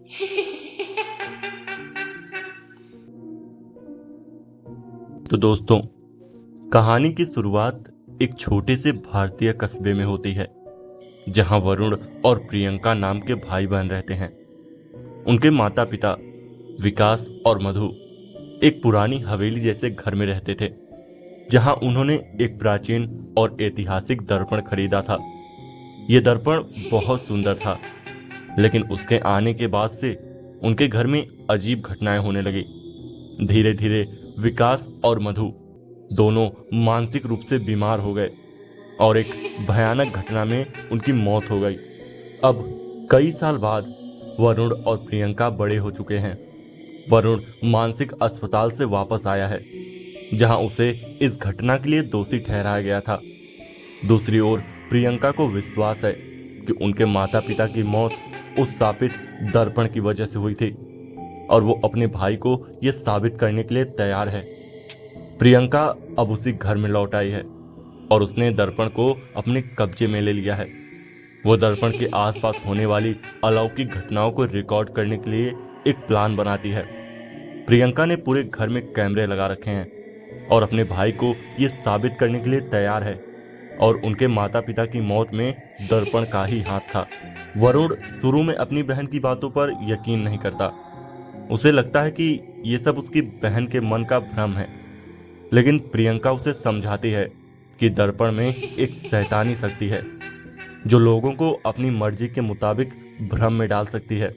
तो दोस्तों, कहानी की शुरुआत एक छोटे से भारतीय कस्बे में होती है, जहां वरुण और प्रियंका नाम के भाई बहन रहते हैं। उनके माता पिता विकास और मधु एक पुरानी हवेली जैसे घर में रहते थे, जहां उन्होंने एक प्राचीन और ऐतिहासिक दर्पण खरीदा था। यह दर्पण बहुत सुंदर था, लेकिन उसके आने के बाद से उनके घर में अजीब घटनाएं होने लगी। धीरे धीरे विकास और मधु दोनों मानसिक रूप से बीमार हो गए और एक भयानक घटना में उनकी मौत हो गई। अब कई साल बाद वरुण और प्रियंका बड़े हो चुके हैं। वरुण मानसिक अस्पताल से वापस आया है, जहां उसे इस घटना के लिए दोषी ठहराया गया था। दूसरी ओर प्रियंका को विश्वास है कि उनके माता पिता की मौत उस शापित दर्पण की वजह से हुई थी, और वो अपने भाई को यह साबित करने के लिए तैयार है। प्रियंका अब उसी घर में लौट आई है और उसने दर्पण को अपने कब्जे में ले लिया है। वो दर्पण के आसपास होने वाली अलौकिक घटनाओं को रिकॉर्ड करने के लिए एक प्लान बनाती है। प्रियंका ने पूरे घर में कैमरे लगा रखे हैं और अपने भाई को ये साबित करने के लिए तैयार है और उनके माता पिता की मौत में दर्पण का ही हाथ था। वरुण शुरू में अपनी बहन की बातों पर यकीन नहीं करता। उसे लगता है कि ये सब उसकी बहन के मन का भ्रम है, लेकिन प्रियंका उसे समझाती है कि दर्पण में एक शैतानी शक्ति है जो लोगों को अपनी मर्जी के मुताबिक भ्रम में डाल सकती है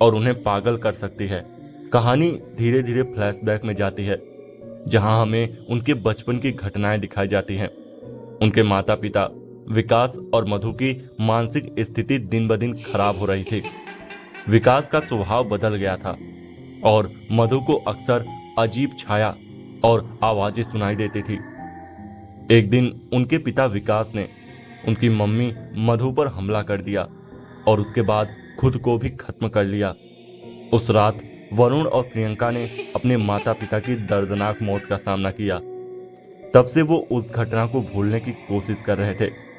और उन्हें पागल कर सकती है। कहानी धीरे धीरे फ्लैशबैक में जाती है, जहां हमें उनके बचपन की घटनाएं दिखाई जाती हैं। उनके माता पिता विकास और मधु की मानसिक स्थिति दिन ब दिन खराब हो रही थी। विकास का स्वभाव बदल गया था और मधु को अक्सर अजीब छाया और आवाजें सुनाई देती थी। एक दिन उनके पिता विकास ने उनकी मम्मी मधु पर हमला कर दिया और उसके बाद खुद को भी खत्म कर लिया। उस रात वरुण और प्रियंका ने अपने माता पिता की दर्दनाक मौत का सामना किया। तब से वो उस घटना को भूलने की कोशिश कर रहे थे,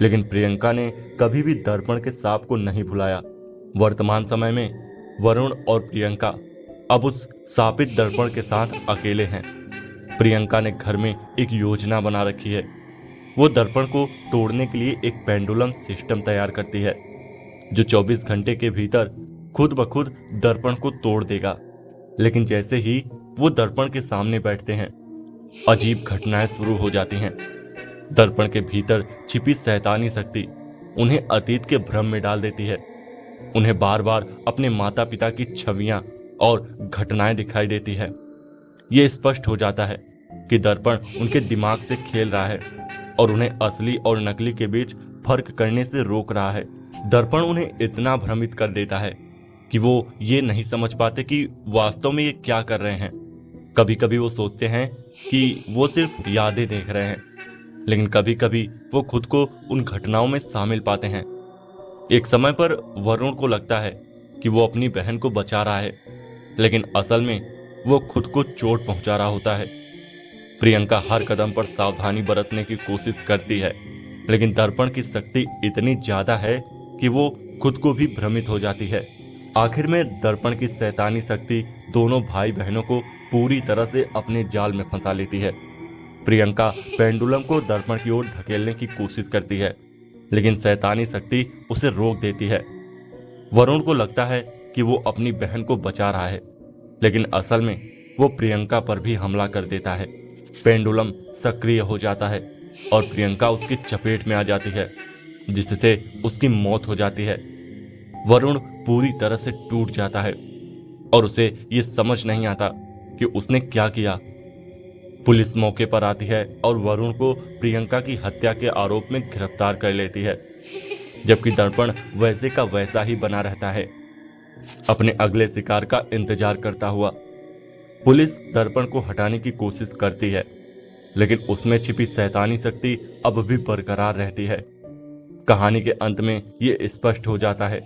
लेकिन प्रियंका ने कभी भी दर्पण के सांप को नहीं भुलाया। वर्तमान समय में वरुण और प्रियंका अब उस शापित दर्पण के साथ अकेले हैं। प्रियंका ने घर में एक योजना बना रखी है। वो दर्पण को तोड़ने के लिए एक पेंडुलम सिस्टम तैयार करती है, जो 24 घंटे के भीतर खुद ब खुद दर्पण को तोड़ देगा। लेकिन जैसे ही वो दर्पण के सामने बैठते हैं, अजीब घटनाएं शुरू हो जाती हैं। दर्पण के भीतर छिपी शैतानी शक्ति उन्हें अतीत के भ्रम में डाल देती है। उन्हें बार बार अपने माता पिता की छवियां और घटनाएं दिखाई देती है। ये स्पष्ट हो जाता है कि दर्पण उनके दिमाग से खेल रहा है और उन्हें असली और नकली के बीच फर्क करने से रोक रहा है। दर्पण उन्हें इतना भ्रमित कर देता है कि वो ये नहीं समझ पाते कि वास्तव में ये क्या कर रहे हैं। कभी कभी वो सोचते हैं कि वो सिर्फ यादें देख रहे हैं, लेकिन कभी कभी वो खुद को उन घटनाओं में शामिल पाते हैं। एक समय पर वरुण को लगता है कि वो अपनी बहन को बचा रहा है, लेकिन असल में वो खुद को चोट पहुंचा रहा होता है। प्रियंका हर कदम पर सावधानी बरतने की कोशिश करती है, लेकिन दर्पण की शक्ति इतनी ज्यादा है कि वो खुद को भी भ्रमित हो जाती है। आखिर में दर्पण की शैतानी शक्ति दोनों भाई बहनों को पूरी तरह से अपने जाल में फंसा लेती है। प्रियंका पेंडुलम को दर्पण की ओर धकेलने की कोशिश करती है, लेकिन शैतानी शक्ति उसे रोक देती है। वरुण को लगता है कि वो अपनी बहन को बचा रहा है, लेकिन असल में वो प्रियंका पर भी हमला कर देता है। पेंडुलम सक्रिय हो जाता है और प्रियंका उसकी चपेट में आ जाती है, जिससे उसकी मौत हो जाती है। वरुण पूरी तरह से टूट जाता है और उसे ये समझ नहीं आता कि उसने क्या किया। पुलिस मौके पर आती है और वरुण को प्रियंका की हत्या के आरोप में गिरफ्तार कर लेती है, जबकि दर्पण वैसे का वैसा ही बना रहता है, अपने अगले शिकार का इंतजार करता हुआ। पुलिस दर्पण को हटाने की कोशिश करती है, लेकिन उसमें छिपी शैतानी शक्ति अब भी बरकरार रहती है। कहानी के अंत में ये स्पष्ट हो जाता है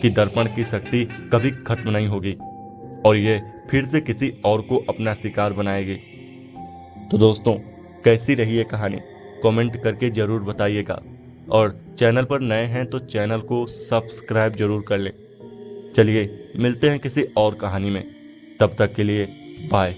कि दर्पण की शक्ति कभी खत्म नहीं होगी और ये फिर से किसी और को अपना शिकार बनाएगी। तो दोस्तों, कैसी रही ये कहानी कमेंट करके जरूर बताइएगा, और चैनल पर नए हैं तो चैनल को सब्सक्राइब जरूर कर लें चलिए मिलते हैं किसी और कहानी में। तब तक के लिए बाय।